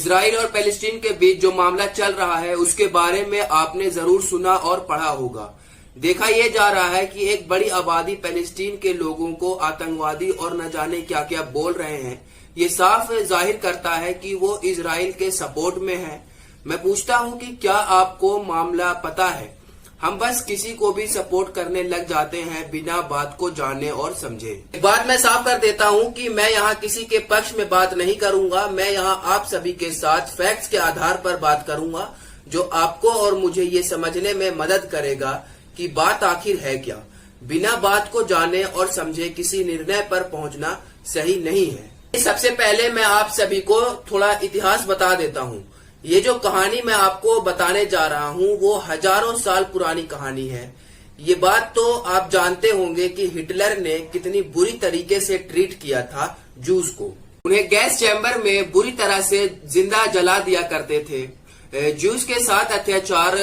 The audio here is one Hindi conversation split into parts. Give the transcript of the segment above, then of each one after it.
इजराइल और पैलेस्टीन के बीच जो मामला चल रहा है उसके बारे में आपने जरूर सुना और पढ़ा होगा। देखा यह जा रहा है कि एक बड़ी आबादी पैलेस्टीन के लोगों को आतंकवादी और न जाने क्या क्या बोल रहे हैं। ये साफ जाहिर करता है कि वो इजराइल के सपोर्ट में है। मैं पूछता हूं कि क्या आपको मामला पता है? हम बस किसी को भी सपोर्ट करने लग जाते हैं बिना बात को जाने और समझे। एक बात मैं साफ कर देता हूं कि मैं यहाँ किसी के पक्ष में बात नहीं करूंगा। मैं यहाँ आप सभी के साथ फैक्ट्स के आधार पर बात करूंगा जो आपको और मुझे ये समझने में मदद करेगा कि बात आखिर है क्या। बिना बात को जाने और समझे किसी निर्णय पर पहुंचना सही नहीं है। सबसे पहले मैं आप सभी को थोड़ा इतिहास बता देता हूँ। ये जो कहानी मैं आपको बताने जा रहा हूँ वो हजारों साल पुरानी कहानी है। ये बात तो आप जानते होंगे कि हिटलर ने कितनी बुरी तरीके से ट्रीट किया था जूस को। उन्हें गैस चैम्बर में बुरी तरह से जिंदा जला दिया करते थे। जूस के साथ अत्याचार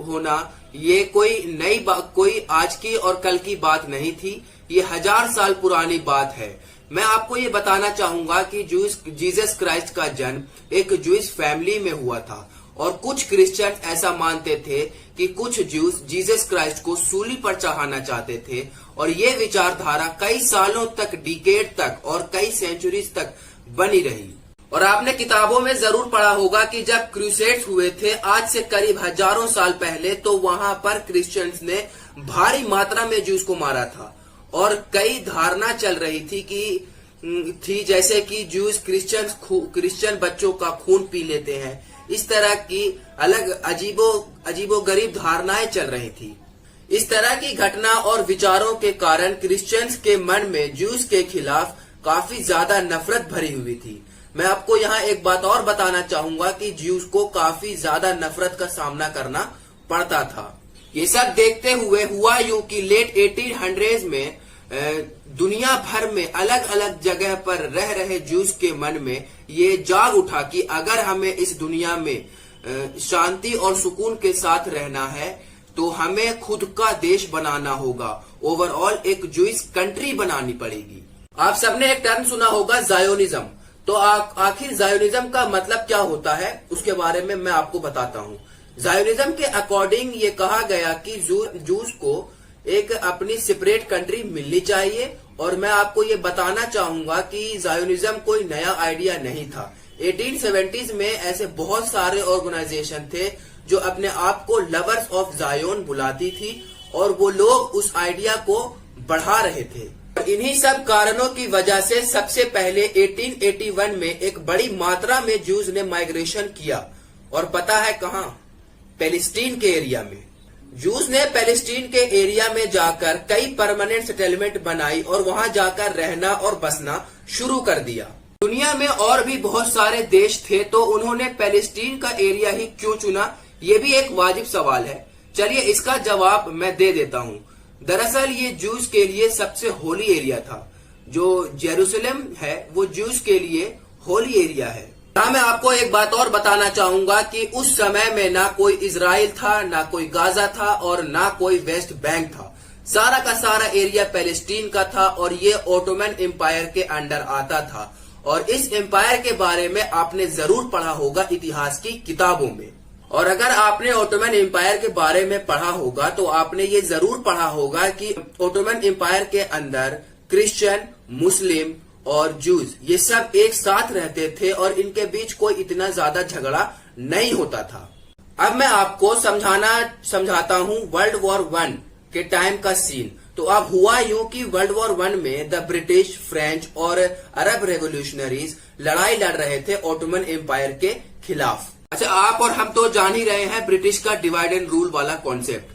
होना ये कोई आज की और कल की बात नहीं थी। ये 1000 साल पुरानी बात है। मैं आपको ये बताना चाहूंगा कि जीसस क्राइस्ट का जन्म एक जूस फैमिली में हुआ था और कुछ क्रिश्चियन ऐसा मानते थे कि कुछ जूस जीसस क्राइस्ट को सूली पर चढ़ाना चाहते थे और ये विचारधारा कई सालों तक, डिकेड तक और कई सेंचुरीज तक बनी रही। और आपने किताबों में जरूर पढ़ा होगा कि जब क्रूसेड्स हुए थे आज से करीब हजारों साल पहले, तो वहां पर क्रिश्चियंस ने भारी मात्रा में जूस को मारा था और कई धारणा चल रही थी जैसे कि जूस क्रिश्चियन बच्चों का खून पी लेते हैं। इस तरह की अलग अजीबो गरीब धारणाएं चल रही थी। इस तरह की घटना और विचारों के कारण क्रिश्चियंस के मन में जूस के खिलाफ काफी ज्यादा नफरत भरी हुई थी। मैं आपको यहाँ एक बात और बताना चाहूंगा कि जूस को काफी ज्यादा नफरत का सामना करना पड़ता था। ये सब देखते हुए हुआ यूं कि लेट 1800s में दुनिया भर में अलग अलग जगह पर रह रहे जूस के मन में ये जाग उठा कि अगर हमें इस दुनिया में शांति और सुकून के साथ रहना है तो हमें खुद का देश बनाना होगा। ओवरऑल एक जूस कंट्री बनानी पड़ेगी। आप सबने एक टर्म सुना होगा, जायोनिज्म। तो आखिर जायोनिज्म का मतलब क्या होता है उसके बारे में मैं आपको बताता हूँ। जायोनिज्म के अकॉर्डिंग ये कहा गया कि जूस को एक अपनी सेपरेट कंट्री मिलनी चाहिए। और मैं आपको ये बताना चाहूंगा कि जायोनिज्म कोई नया आइडिया नहीं था। 1870s में ऐसे बहुत सारे ऑर्गेनाइजेशन थे जो अपने आप को लवर्स ऑफ जायोन बुलाती थी और वो लोग उस आइडिया को बढ़ा रहे थे। इन्हीं सब कारणों की वजह से सबसे पहले 1881 में एक बड़ी मात्रा में जूस ने माइग्रेशन किया। और पता है कहाँ? पैलेस्टीन के एरिया में। जूस ने पैलेस्टीन के एरिया में जाकर कई परमानेंट सेटलमेंट बनाई और वहां जाकर रहना और बसना शुरू कर दिया। दुनिया में और भी बहुत सारे देश थे तो उन्होंने पैलेस्टीन का एरिया ही क्यों चुना, ये भी एक वाजिब सवाल है। चलिए इसका जवाब मैं दे देता हूँ। दरअसल ये जूस के लिए सबसे होली एरिया था। जो जेरूसलम है वो जूस के लिए होली एरिया है। मैं आपको एक बात और बताना चाहूंगा कि उस समय में ना कोई इजराइल था, ना कोई गाजा था और ना कोई वेस्ट बैंक था। सारा का सारा एरिया पैलेस्टीन का था और ये ओटोमन एम्पायर के अंडर आता था। और इस एम्पायर के बारे में आपने जरूर पढ़ा होगा इतिहास की किताबों में। और अगर आपने ओटोमन एम्पायर के बारे में पढ़ा होगा तो आपने ये जरूर पढ़ा होगा कि ओटोमन एम्पायर के अंदर क्रिश्चियन, मुस्लिम और जूस ये सब एक साथ रहते थे और इनके बीच कोई इतना ज्यादा झगड़ा नहीं होता था। अब मैं आपको समझाता हूँ वर्ल्ड वॉर 1 के टाइम का सीन। तो अब हुआ यूं कि वर्ल्ड वॉर 1 में द ब्रिटिश, फ्रेंच और अरब रेवोल्यूशनरीज लड़ाई लड़ रहे थे ओटोमन एम्पायर के खिलाफ। अच्छा, आप और हम तो जान ही रहे हैं ब्रिटिश का डिवाइड एंड रूल वाला कॉन्सेप्ट।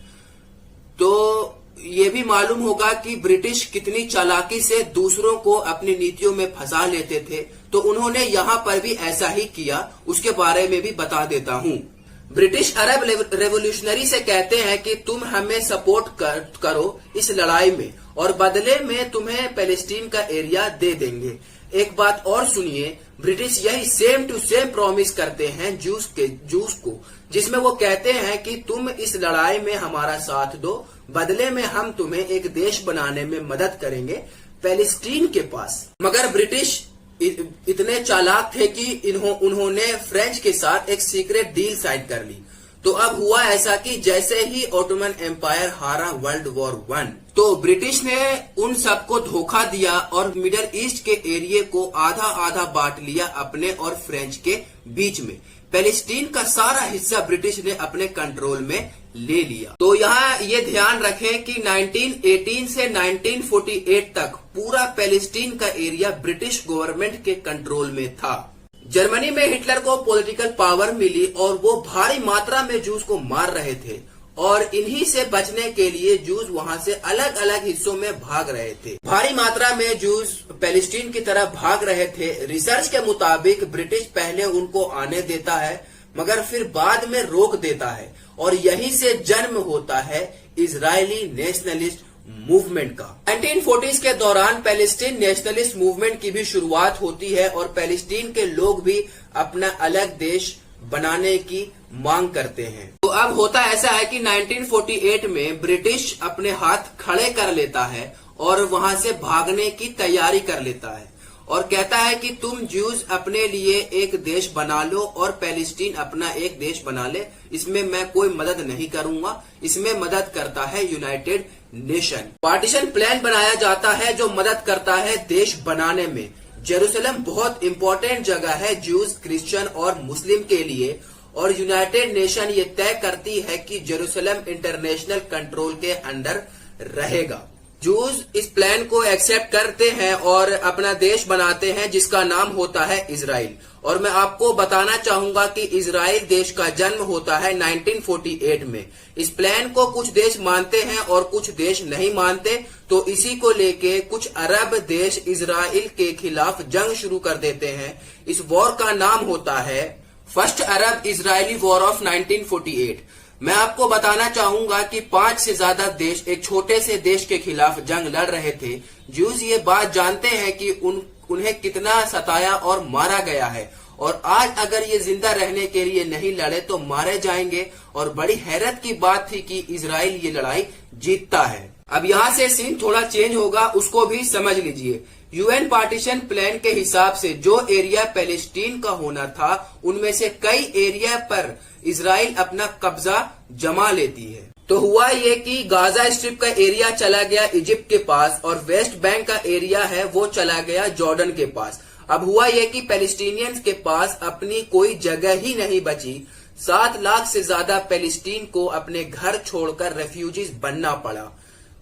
तो ये भी मालूम होगा कि ब्रिटिश कितनी चालाकी से दूसरों को अपनी नीतियों में फंसा लेते थे। तो उन्होंने यहाँ पर भी ऐसा ही किया, उसके बारे में भी बता देता हूँ। ब्रिटिश अरब रेवोल्यूशनरी से कहते हैं कि तुम हमें सपोर्ट करो इस लड़ाई में और बदले में तुम्हें पैलेस्टीन का एरिया दे देंगे। एक बात और सुनिए, ब्रिटिश यही सेम टू सेम प्रॉमिस करते हैं जूस को, जिसमें वो कहते हैं कि तुम इस लड़ाई में हमारा साथ दो, बदले में हम तुम्हें एक देश बनाने में मदद करेंगे पैलेस्टीन के पास। मगर ब्रिटिश इतने चालाक थे कि उन्होंने फ्रेंच के साथ एक सीक्रेट डील साइन कर ली। तो अब हुआ ऐसा कि जैसे ही ऑटोमन एम्पायर हारा वर्ल्ड वॉर 1, तो ब्रिटिश ने उन सबको धोखा दिया और मिडल ईस्ट के एरिया को आधा आधा बांट लिया अपने और फ्रेंच के बीच में। पैलेस्टीन का सारा हिस्सा ब्रिटिश ने अपने कंट्रोल में ले लिया। तो यहाँ ये ध्यान रखें कि 1918 से 1948 तक पूरा पैलेस्टीन का एरिया ब्रिटिश गवर्नमेंट के कंट्रोल में था। जर्मनी में हिटलर को पॉलिटिकल पावर मिली और वो भारी मात्रा में जूस को मार रहे थे और इन्हीं से बचने के लिए जूस वहां से अलग अलग हिस्सों में भाग रहे थे। भारी मात्रा में जूस पैलेस्टीन की तरफ भाग रहे थे। रिसर्च के मुताबिक ब्रिटिश पहले उनको आने देता है मगर फिर बाद में रोक देता है और यहीं से जन्म होता है इजरायली नेशनलिस्ट मूवमेंट का। 1940s के दौरान पैलेस्टीन नेशनलिस्ट मूवमेंट की भी शुरुआत होती है और पैलेस्टीन के लोग भी अपना अलग देश बनाने की मांग करते हैं। तो अब होता ऐसा है कि 1948 में ब्रिटिश अपने हाथ खड़े कर लेता है और वहां से भागने की तैयारी कर लेता है और कहता है कि तुम ज्यूज अपने लिए एक देश बना लो और पैलेस्टीन अपना एक देश बना ले, इसमें मैं कोई मदद नहीं करूंगा। इसमें मदद करता है यूनाइटेड नेशन। पार्टीशन प्लान बनाया जाता है जो मदद करता है देश बनाने में। जेरूसलम बहुत इंपॉर्टेंट जगह है ज्यूज, क्रिश्चियन और मुस्लिम के लिए और यूनाइटेड नेशन ये तय करती है कि जेरूसलम इंटरनेशनल कंट्रोल के अंडर रहेगा। जूस इस प्लान को एक्सेप्ट करते हैं और अपना देश बनाते हैं जिसका नाम होता है इजराइल। और मैं आपको बताना चाहूंगा कि इजराइल देश का जन्म होता है 1948 में। इस प्लान को कुछ देश मानते हैं और कुछ देश नहीं मानते, तो इसी को लेके कुछ अरब देश इजराइल के खिलाफ जंग शुरू कर देते हैं। इस वॉर का नाम होता है first Arab Israeli war of 1948। मैं आपको बताना चाहूंगा कि 5 से ज्यादा देश एक छोटे से देश के खिलाफ जंग लड़ रहे थे। ज्यूज ये बात जानते हैं कि उन्हें कितना सताया और मारा गया है और आज अगर ये जिंदा रहने के लिए नहीं लड़े तो मारे जाएंगे। और बड़ी हैरत की बात थी कि इजराइल ये लड़ाई जीतता है। अब यहाँ से सीन थोड़ा चेंज होगा, उसको भी समझ लीजिए। यूएन पार्टीशन प्लान के हिसाब से जो एरिया पैलेस्टीन का होना था उनमें से कई एरिया पर इजराइल अपना कब्जा जमा लेती है। तो हुआ ये कि गाजा स्ट्रिप का एरिया चला गया इजिप्ट के पास और वेस्ट बैंक का एरिया है वो चला गया जॉर्डन के पास। अब हुआ ये कि पैलेस्टीनियंस के पास अपनी कोई जगह ही नहीं बची। 7 लाख से ज्यादा पैलेस्टीन को अपने घर छोड़कर रेफ्यूजीज बनना पड़ा।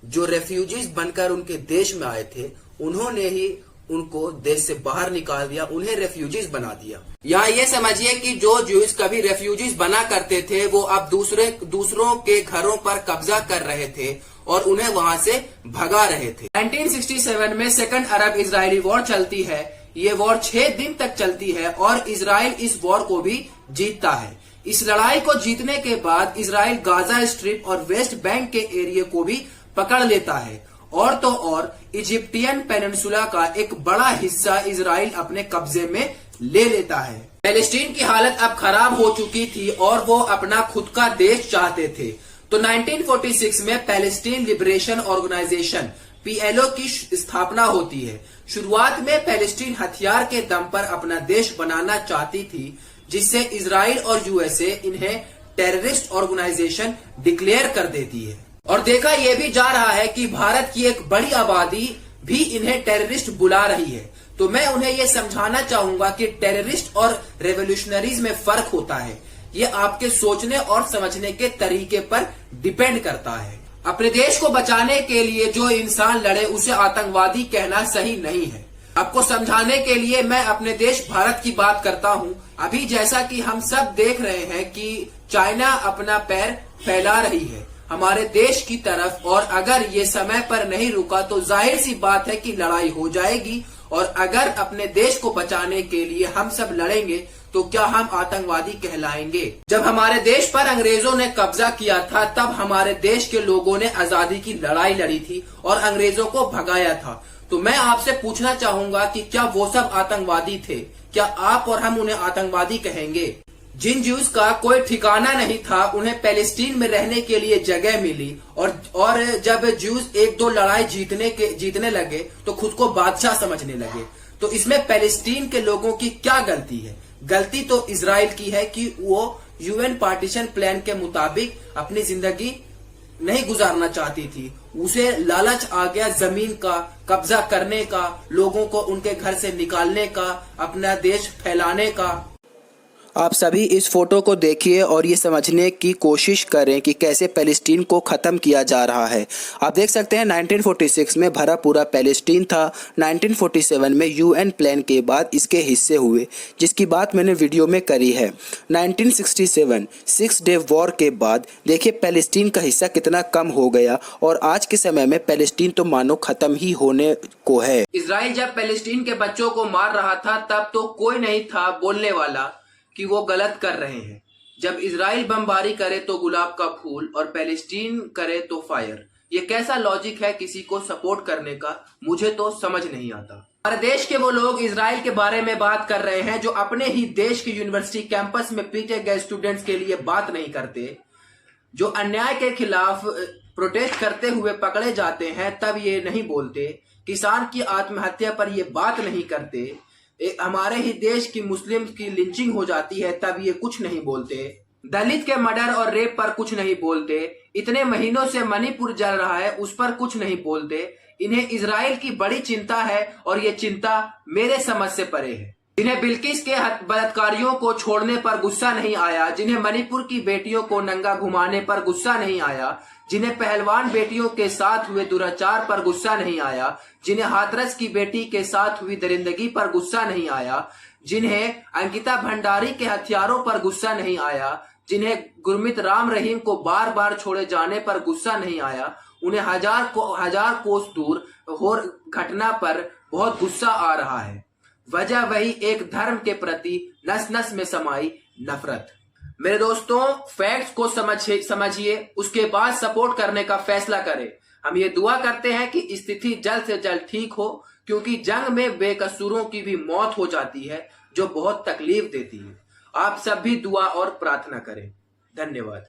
जो रेफ्यूजीज बनकर उनके देश में आए थे उन्होंने ही उनको देश से बाहर निकाल दिया, उन्हें रेफ्यूजीज बना दिया। यहाँ ये समझिए कि जो ज्यूज कभी रेफ्यूजीज बना करते थे वो अब दूसरों के घरों पर कब्जा कर रहे थे और उन्हें वहां से भगा रहे थे। 1967 में सेकंड अरब इजरायली वॉर चलती है। ये वॉर 6 दिन तक चलती है और इजराइल इस वॉर को भी जीतता है। इस लड़ाई को जीतने के बाद इजराइल गाजा स्ट्रिप और वेस्ट बैंक के एरिया को भी पकड़ लेता है और तो और इजिप्टियन पेनिनसुला का एक बड़ा हिस्सा इजराइल अपने कब्जे में ले लेता है। पैलेस्टीन की हालत अब खराब हो चुकी थी और वो अपना खुद का देश चाहते थे। तो 1946 में पैलेस्टीन लिबरेशन ऑर्गेनाइजेशन PLO की स्थापना होती है। शुरुआत में पैलेस्टीन हथियार के दम पर अपना देश बनाना चाहती थी, जिससे इजराइल और USA इन्हें टेररिस्ट ऑर्गेनाइजेशन डिक्लेयर कर देती है। और देखा यह भी जा रहा है कि भारत की एक बड़ी आबादी भी इन्हें टेररिस्ट बुला रही है। तो मैं उन्हें यह समझाना चाहूंगा कि टेररिस्ट और रेवोल्यूशनरीज में फर्क होता है। ये आपके सोचने और समझने के तरीके पर डिपेंड करता है। अपने देश को बचाने के लिए जो इंसान लड़े उसे आतंकवादी कहना सही नहीं है। आपको समझाने के लिए मैं अपने देश भारत की बात करता हूँ। अभी जैसा कि हम सब देख रहे हैं कि चाइना अपना पैर फैला रही है हमारे देश की तरफ, और अगर ये समय पर नहीं रुका तो जाहिर सी बात है कि लड़ाई हो जाएगी। और अगर अपने देश को बचाने के लिए हम सब लड़ेंगे तो क्या हम आतंकवादी कहलाएंगे? जब हमारे देश पर अंग्रेजों ने कब्जा किया था तब हमारे देश के लोगों ने आजादी की लड़ाई लड़ी थी और अंग्रेजों को भगाया था। तो मैं आपसे पूछना चाहूंगा कि क्या वो सब आतंकवादी थे? क्या आप और हम उन्हें आतंकवादी कहेंगे? जिन ज्यूज का कोई ठिकाना नहीं था उन्हें पैलेस्टीन में रहने के लिए जगह मिली और जब ज्यूज 1-2 लड़ाई जीतने लगे तो खुद को बादशाह समझने लगे। तो इसमें पैलेस्टीन के लोगों की क्या गलती है? गलती तो इजराइल की है कि वो यूएन पार्टीशन प्लान के मुताबिक अपनी जिंदगी नहीं गुजारना चाहती थी। उसे लालच आ गया जमीन का कब्जा करने का, लोगों को उनके घर से निकालने का, अपना देश फैलाने का। आप सभी इस फोटो को देखिए और ये समझने की कोशिश करें कि कैसे पैलेस्टीन को ख़त्म किया जा रहा है। आप देख सकते हैं 1946 में भरा पूरा पैलेस्टीन था। 1947 में यूएन प्लान के बाद इसके हिस्से हुए, जिसकी बात मैंने वीडियो में करी है। 1967 6 डे वॉर के बाद देखिए पैलेस्टीन का हिस्सा कितना कम हो गया और आज के समय में पैलेस्टीन तो मानो ख़त्म ही होने को है। इजराइल जब पैलेस्टीन के बच्चों को मार रहा था तब तो कोई नहीं था बोलने वाला कि वो गलत कर रहे हैं। जब इजराइल बमबारी करे तो गुलाब का फूल और पैलेस्टीन करे तो फायर। ये कैसा लॉजिक है किसी को सपोर्ट करने का? मुझे तो समझ नहीं आता। हमारे देश के वो लोग इजराइल के बारे में बात कर रहे हैं जो अपने ही देश की यूनिवर्सिटी कैंपस में पीटे गए स्टूडेंट्स के लिए बात नहीं करते, जो अन्याय के खिलाफ प्रोटेस्ट करते हुए पकड़े जाते हैं तब ये नहीं बोलते, किसान की आत्महत्या पर ये बात नहीं करते, हमारे ही देश की मुस्लिम की लिंचिंग हो जाती है तब ये कुछ नहीं बोलते, दलित के मर्डर और रेप पर कुछ नहीं बोलते, इतने महीनों से मणिपुर जल रहा है उस पर कुछ नहीं बोलते। इन्हें इजराइल की बड़ी चिंता है और ये चिंता मेरे समझ से परे है। जिन्हें बिल्किस के बलात्कारियों को छोड़ने पर गुस्सा नहीं आया, जिन्हें मणिपुर की बेटियों को नंगा घुमाने पर गुस्सा नहीं आया, जिन्हें पहलवान बेटियों के साथ हुए दुराचार पर गुस्सा नहीं आया, जिन्हें हाथरस की बेटी के साथ हुई दरिंदगी पर गुस्सा नहीं आया, जिन्हें अंकिता भंडारी के हथियारों पर गुस्सा नहीं आया, जिन्हें गुरमीत राम रहीम को बार बार छोड़े जाने पर गुस्सा नहीं आया, उन्हें हजार कोस दूर हो घटना पर बहुत गुस्सा आ रहा है। वजह वही एक धर्म के प्रति नस नस में समाई नफरत। मेरे दोस्तों, फैक्ट्स को समझिए, उसके बाद सपोर्ट करने का फैसला करें। हम ये दुआ करते हैं कि स्थिति जल्द से जल्द ठीक हो, क्योंकि जंग में बेकसूरों की भी मौत हो जाती है जो बहुत तकलीफ देती है। आप सब भी दुआ और प्रार्थना करें। धन्यवाद।